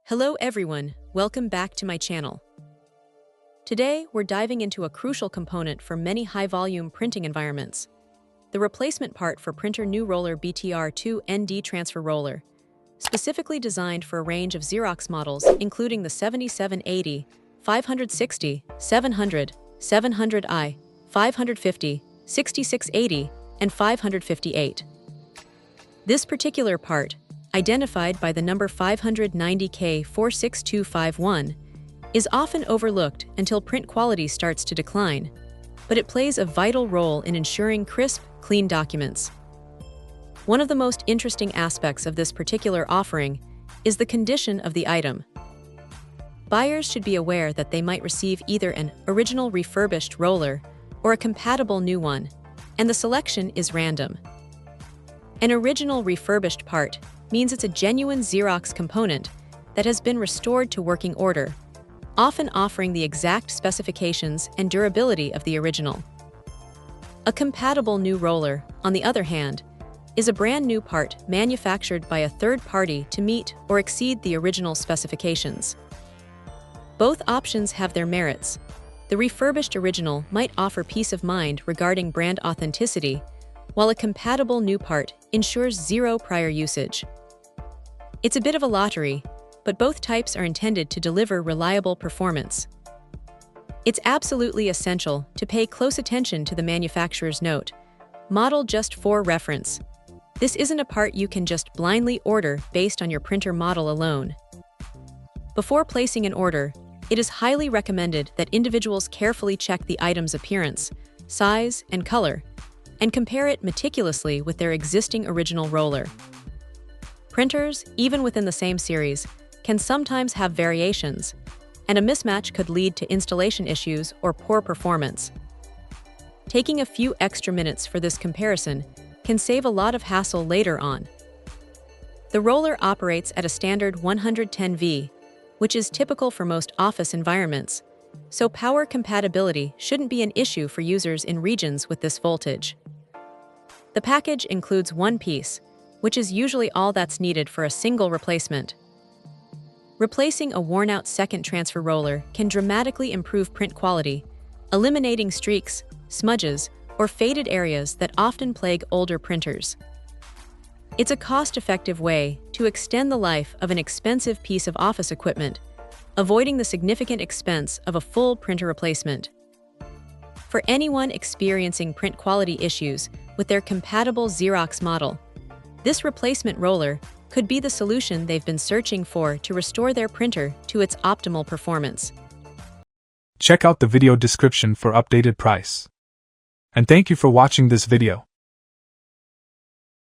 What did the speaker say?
Hello everyone, welcome back to my channel. Today, we're diving into a crucial component for many high-volume printing environments. The replacement part for printer new roller BTR2 ND transfer roller, specifically designed for a range of Xerox models including the 7780, 560, 700, 700i, 550, 6680, and 558. This particular part, identified by the number 590K46251, is often overlooked until print quality starts to decline, but it plays a vital role in ensuring crisp, clean documents. One of the most interesting aspects of this particular offering is the condition of the item. Buyers should be aware that they might receive either an original refurbished roller or a compatible new one, and the selection is random. An original refurbished part means it's a genuine Xerox component that has been restored to working order, often offering the exact specifications and durability of the original. A compatible new roller, on the other hand, is a brand new part manufactured by a third party to meet or exceed the original specifications. Both options have their merits. The refurbished original might offer peace of mind regarding brand authenticity, while a compatible new part ensures zero prior usage. It's a bit of a lottery, but both types are intended to deliver reliable performance. It's absolutely essential to pay close attention to the manufacturer's note, "Model just for reference." This isn't a part you can just blindly order based on your printer model alone. Before placing an order, it is highly recommended that individuals carefully check the item's appearance, size, and color, and compare it meticulously with their existing original roller. Printers, even within the same series, can sometimes have variations, and a mismatch could lead to installation issues or poor performance. Taking a few extra minutes for this comparison can save a lot of hassle later on. The roller operates at a standard 110V, which is typical for most office environments, so power compatibility shouldn't be an issue for users in regions with this voltage. The package includes one piece, which is usually all that's needed for a single replacement. Replacing a worn-out second transfer roller can dramatically improve print quality, eliminating streaks, smudges, or faded areas that often plague older printers. It's a cost-effective way to extend the life of an expensive piece of office equipment, avoiding the significant expense of a full printer replacement. For anyone experiencing print quality issues with their compatible Xerox model, this replacement roller could be the solution they've been searching for to restore their printer to its optimal performance. Check out the video description for updated price. And thank you for watching this video.